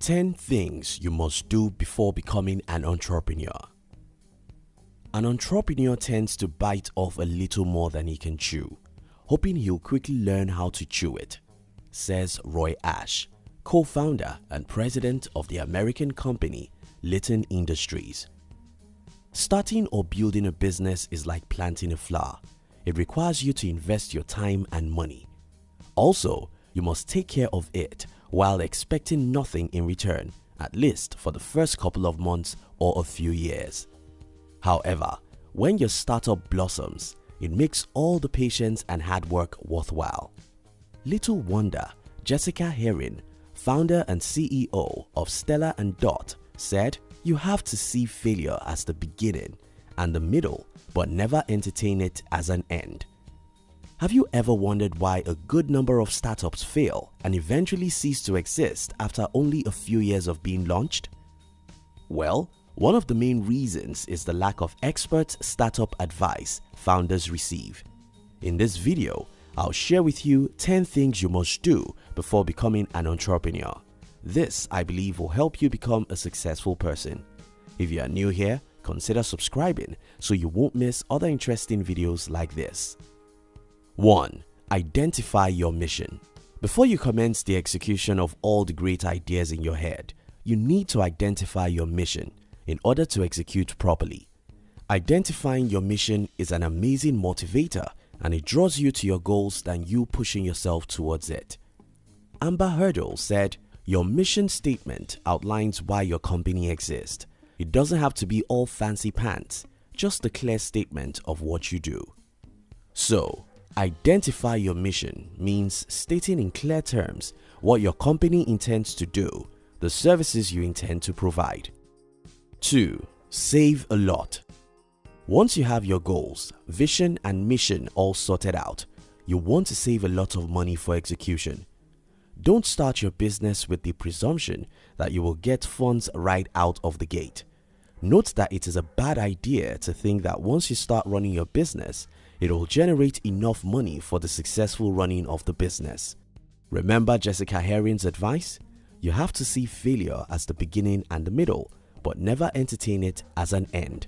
10 things you must do before becoming an entrepreneur. An entrepreneur tends to bite off a little more than he can chew, hoping he'll quickly learn how to chew it, says Roy Ash, co-founder and president of the American company Litton Industries. Starting or building a business is like planting a flower. It requires you to invest your time and money. Also, you must take care of it while expecting nothing in return, at least for the first couple of months or a few years. However, when your startup blossoms, it makes all the patience and hard work worthwhile. Little wonder, Jessica Herring, founder and CEO of Stella & Dot, said, "You have to see failure as the beginning and the middle, but never entertain it as an end." Have you ever wondered why a good number of startups fail and eventually cease to exist after only a few years of being launched? Well, one of the main reasons is the lack of expert startup advice founders receive. In this video, I'll share with you 10 things you must do before becoming an entrepreneur. This, I believe, will help you become a successful person. If you are new here, consider subscribing so you won't miss other interesting videos like this. 1. Identify your mission. Before you commence the execution of all the great ideas in your head, you need to identify your mission in order to execute properly. Identifying your mission is an amazing motivator, and it draws you to your goals than you pushing yourself towards it. Amber Hurdle said, "Your mission statement outlines why your company exists. It doesn't have to be all fancy pants, just a clear statement of what you do." So, identify your mission means stating in clear terms what your company intends to do, the services you intend to provide. 2. Save a lot. Once you have your goals, vision and mission all sorted out, you want to save a lot of money for execution. Don't start your business with the presumption that you will get funds right out of the gate. Note that it is a bad idea to think that once you start running your business, it will generate enough money for the successful running of the business. Remember Jessica Herring's advice? You have to see failure as the beginning and the middle, but never entertain it as an end.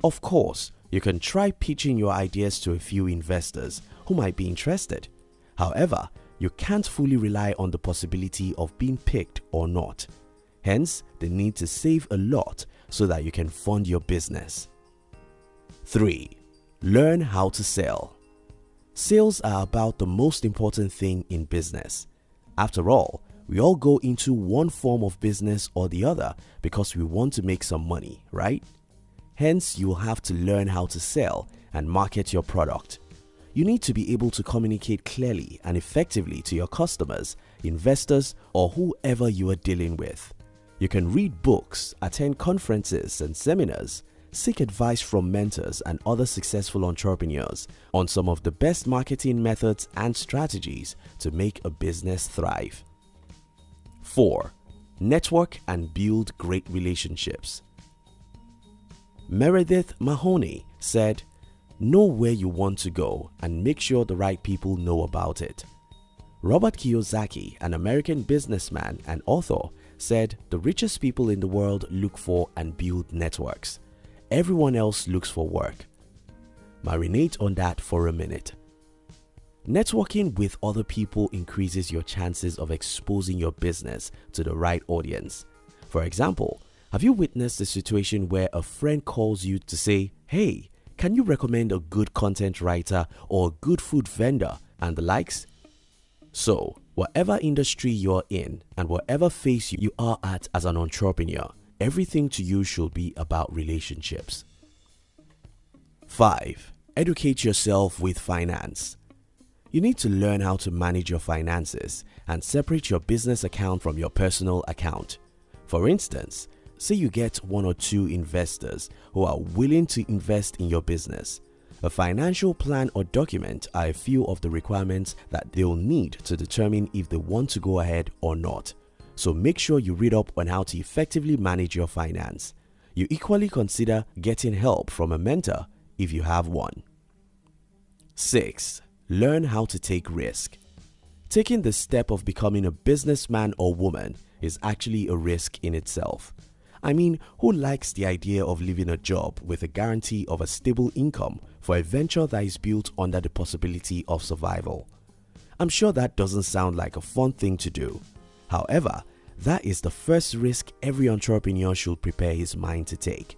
Of course, you can try pitching your ideas to a few investors who might be interested. However, you can't fully rely on the possibility of being picked or not. Hence, the need to save a lot so that you can fund your business. 3. Learn how to sell. Sales are about the most important thing in business. After all, we all go into one form of business or the other because we want to make some money, right? Hence, you will have to learn how to sell and market your product. You need to be able to communicate clearly and effectively to your customers, investors, or whoever you are dealing with. You can read books, attend conferences and seminars, seek advice from mentors and other successful entrepreneurs on some of the best marketing methods and strategies to make a business thrive. 4. Network and build great relationships. Meredith Mahoney said, "Know where you want to go and make sure the right people know about it." Robert Kiyosaki, an American businessman and author, said, "The richest people in the world look for and build networks. Everyone else looks for work." Marinate on that for a minute. Networking with other people increases your chances of exposing your business to the right audience. For example, have you witnessed a situation where a friend calls you to say, "Hey, can you recommend a good content writer or a good food vendor," and the likes? So, whatever industry you're in and whatever phase you are at as an entrepreneur, everything to you should be about relationships. 5. Educate yourself with finance. You need to learn how to manage your finances and separate your business account from your personal account. For instance, say you get one or two investors who are willing to invest in your business. A financial plan or document are a few of the requirements that they'll need to determine if they want to go ahead or not. So make sure you read up on how to effectively manage your finance. You equally consider getting help from a mentor if you have one. 6. Learn how to take risk. Taking the step of becoming a businessman or woman is actually a risk in itself. I mean, who likes the idea of leaving a job with a guarantee of a stable income for a venture that is built under the possibility of survival? I'm sure that doesn't sound like a fun thing to do. However, that is the first risk every entrepreneur should prepare his mind to take.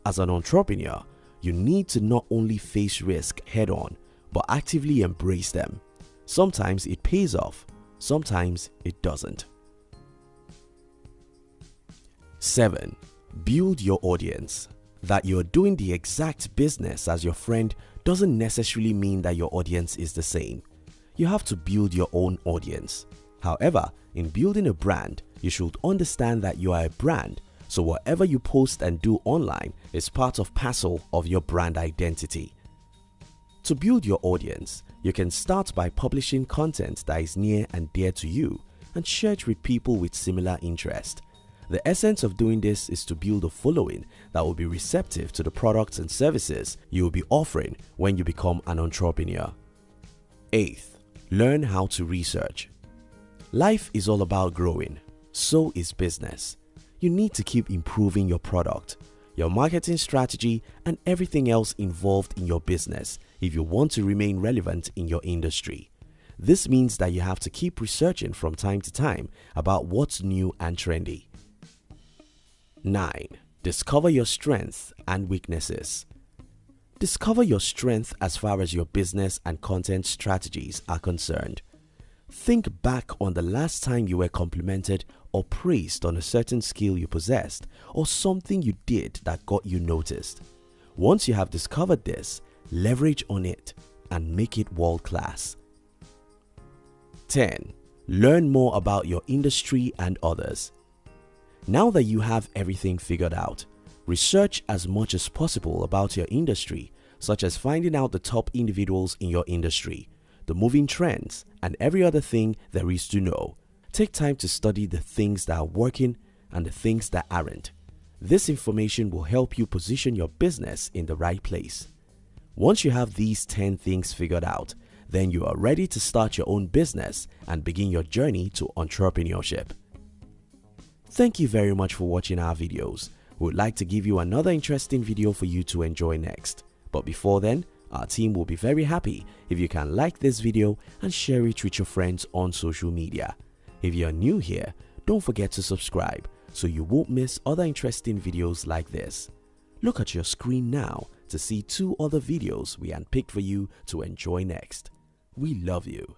As an entrepreneur, you need to not only face risk head-on, but actively embrace them. Sometimes it pays off, sometimes it doesn't. 7. Build your audience. That you're doing the exact business as your friend doesn't necessarily mean that your audience is the same. You have to build your own audience. However, in building a brand, you should understand that you are a brand, so whatever you post and do online is part of parcel of your brand identity. To build your audience, you can start by publishing content that is near and dear to you and share it with people with similar interest. The essence of doing this is to build a following that will be receptive to the products and services you will be offering when you become an entrepreneur. 8th, learn how to research. Life is all about growing, so is business. You need to keep improving your product, your marketing strategy, and everything else involved in your business if you want to remain relevant in your industry. This means that you have to keep researching from time to time about what's new and trendy. 9. Discover your strengths and weaknesses. Discover your strength as far as your business and content strategies are concerned. Think back on the last time you were complimented or praised on a certain skill you possessed or something you did that got you noticed. Once you have discovered this, leverage on it and make it world-class. 10. Learn more about your industry and others. Now that you have everything figured out, research as much as possible about your industry, such as finding out the top individuals in your industry, the moving trends, and every other thing there is to know. Take time to study the things that are working and the things that aren't. This information will help you position your business in the right place. Once you have these 10 things figured out, then you are ready to start your own business and begin your journey to entrepreneurship. Thank you very much for watching our videos. We would like to give you another interesting video for you to enjoy next. But before then, our team will be very happy if you can like this video and share it with your friends on social media. If you are new here, don't forget to subscribe so you won't miss other interesting videos like this. Look at your screen now to see 2 other videos we handpicked for you to enjoy next. We love you.